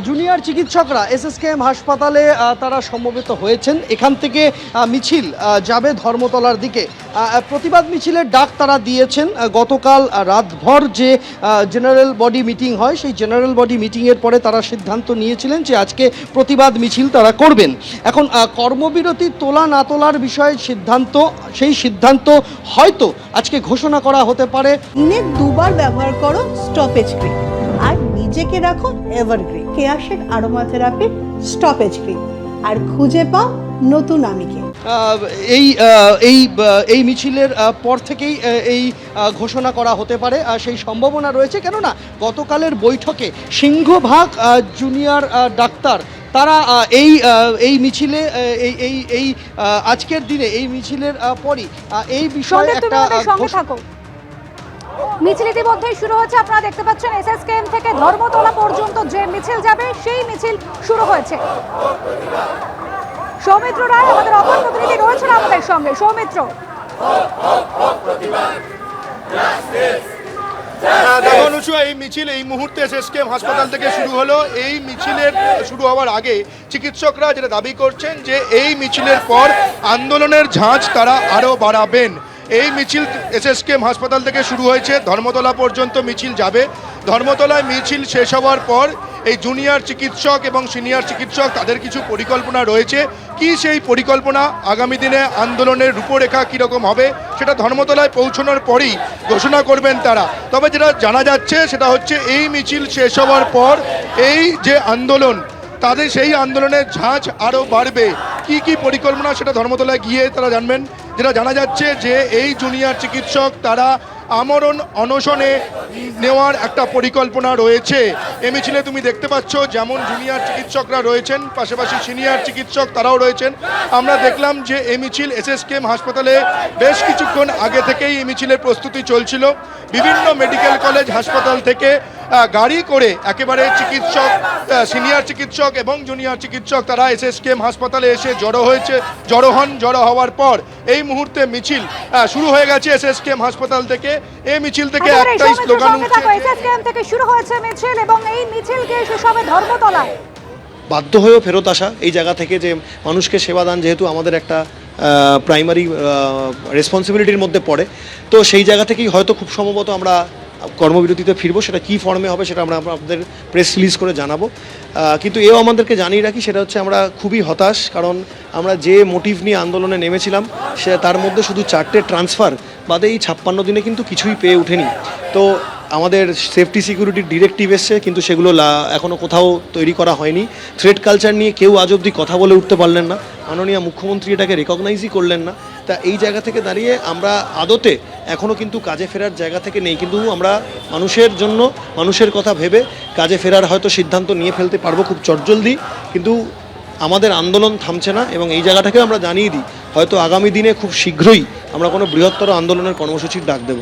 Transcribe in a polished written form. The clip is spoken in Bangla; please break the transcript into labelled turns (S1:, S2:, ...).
S1: জুনিয়র চিকিৎসকরা এসএসকেএম হাসপাতালে তারা সমবেত হয়েছেন। এখান থেকে মিছিল যাবে ধর্মতলার দিকে। প্রতিবাদ মিছিলের ডাক তারা দিয়েছেন। গতকাল রাতভর যে জেনারেল বডি মিটিং হয়, সেই জেনারেল বডি মিটিংয়ের পরে তারা সিদ্ধান্ত নিয়েছিলেন যে আজকে প্রতিবাদ মিছিল তারা করবেন। এখন কর্মবিরতি তোলা না তোলার বিষয়ে সেই সিদ্ধান্ত হয়তো আজকে ঘোষণা করা হতে পারে।
S2: দিনে দুবার ব্যবহার করো স্টপেজ ক্রিম আর নিজেকে রাখো এভারগ্রিন কেয়াশেক আরোমা থেরাপি স্টপেজ ক্রিম আর খুঁজে পাও নতুন আমিকে।
S1: এই মিছিলের পর থেকেই এই ঘোষণা করা হতে পারে, সেই সম্ভাবনা রয়েছে। কেননা গতকালের বৈঠকে সিংহভাগ জুনিয়র ডাক্তার তারা এই মিছিলে এই আজকের দিনে এই মিছিলের পরই এই বিষয়ে একটা
S3: মিছিল ইতিমধ্যেই শুরু হয়েছে। আপনারা দেখতে পাচ্ছেন এসএসকেএম থেকে ধর্মতলা পর্যন্ত যে মিছিল যাবে সেই মিছিল শুরু হয়েছে। সৌমিত্র রায় আমাদের অপর প্রতিনিধি রয়েছেন আমাদের সঙ্গে। সৌমিত্র,
S4: দেখুন এই মিছিল এই মুহূর্তে এসএসকেএম হাসপাতাল থেকে শুরু হলো। এই মিছিলের শুরু হওয়ার আগে চিকিৎসকরা যেটা দাবি করছেন যে এই মিছিলের পর আন্দোলনের ঝাঁজ তারা আরও বাড়াবেন। এই মিছিল এসএসকেএম হাসপাতাল থেকে শুরু হয়েছে, ধর্মতলা পর্যন্ত মিছিল যাবে। ধর্মতলায় মিছিল শেষ হওয়ার পর এই জুনিয়র চিকিৎসক এবং সিনিয়র চিকিৎসক তাদের কিছু পরিকল্পনা রয়েছে। কি সেই পরিকল্পনা, আগামী দিনে আন্দোলনের রূপরেখা কীরকম হবে সেটা ধর্মতলায় পৌঁছানোর পরই ঘোষণা করবেন তারা। তবে যেটা জানা যাচ্ছে সেটা হচ্ছে এই মিছিল শেষ হওয়ার পর এই যে আন্দোলন, তাদের সেই আন্দোলনের ঝাঁজ আরও বাড়বে। কি কি পরিকল্পনা সেটা ধর্মতলায় গিয়ে তারা জানবেন। যেটা জানা যাচ্ছে যে এই জুনিয়র চিকিৎসক তারা আমরণ অনশনে নেওয়ার একটা পরিকল্পনা রয়েছে। এ মিছিলে তুমি দেখতে পাচ্ছ যেমন জুনিয়র চিকিৎসকরা রয়েছেন, পাশাপাশি সিনিয়র চিকিৎসক তারাও রয়েছেন। আমরা দেখলাম যে এই মিছিল এসএসকেএম হাসপাতালে বেশ কিছুক্ষণ আগে থেকেই এই মিছিলের প্রস্তুতি চলছিল। বিভিন্ন মেডিকেল কলেজ হাসপাতাল থেকে গাড়ি করে একেবারে চিকিৎসক, সিনিয়র চিকিৎসক এবং জুনিয়র চিকিৎসক তারা এসএসকেএম হাসপাতালে এসে জড়ো হওয়ার পর এই মুহূর্তে মিছিল শুরু হয়ে গেছে এসএসকেএম হাসপাতাল থেকে। এই মিছিল থেকে একটাই স্লোগান উঠছে,
S3: এসএসকেএম থেকে শুরু হয়েছে মিছিল এবং এই মিছিলকে শেষ হবে ধর্মতলায়।
S5: বাধ্য হয়েও ফেরত আসা এই জায়গা থেকে, যে মানুষকে সেবা দান যেহেতু আমাদের একটা প্রাইমারি রেসপন্সিবিলিটির মধ্যে পড়ে, তো সেই জায়গা থেকেই হয়তো খুব সম্ভবত আমরা কর্মবিরতিতে ফিরবো। সেটা কী ফর্মে হবে সেটা আমরা আপনাদের প্রেস রিলিজ করে জানাবো। কিন্তু এও আমাদেরকে জানিয়ে রাখি, সেটা হচ্ছে আমরা খুবই হতাশ, কারণ আমরা যে মোটিভ নিয়ে আন্দোলনে নেমেছিলাম সে তার মধ্যে শুধু 4টে ট্রান্সফার বাদে এই 56 দিনে কিন্তু কিছুই পেয়ে ওঠেনি। তো আমাদের সেফটি সিকিউরিটির ডিরেক্টিভ এসছে, কিন্তু সেগুলো এখনও কোথাও তৈরি করা হয়নি। থ্রেড কালচার নিয়ে কেউ আজ অবধি কথা বলে উঠতে পারলেন না, মাননীয় মুখ্যমন্ত্রী এটাকে রেকগনাইজই করলেন না। তা এই জায়গা থেকে দাঁড়িয়ে আমরা আদতে এখনও কিন্তু কাজে ফেরার জায়গা থেকে নেই, কিন্তু আমরা মানুষের জন্য, মানুষের কথা ভেবে কাজে ফেরার হয়তো সিদ্ধান্ত নিয়ে ফেলতে পারবো খুব চটজলদি। কিন্তু আমাদের আন্দোলন থামছে না এবং এই জায়গাটাকে আমরা জানিয়ে দিই, হয়তো আগামী দিনে খুব শীঘ্রই আমরা কোনো বৃহত্তর আন্দোলনের কর্মসূচির ডাক দেব।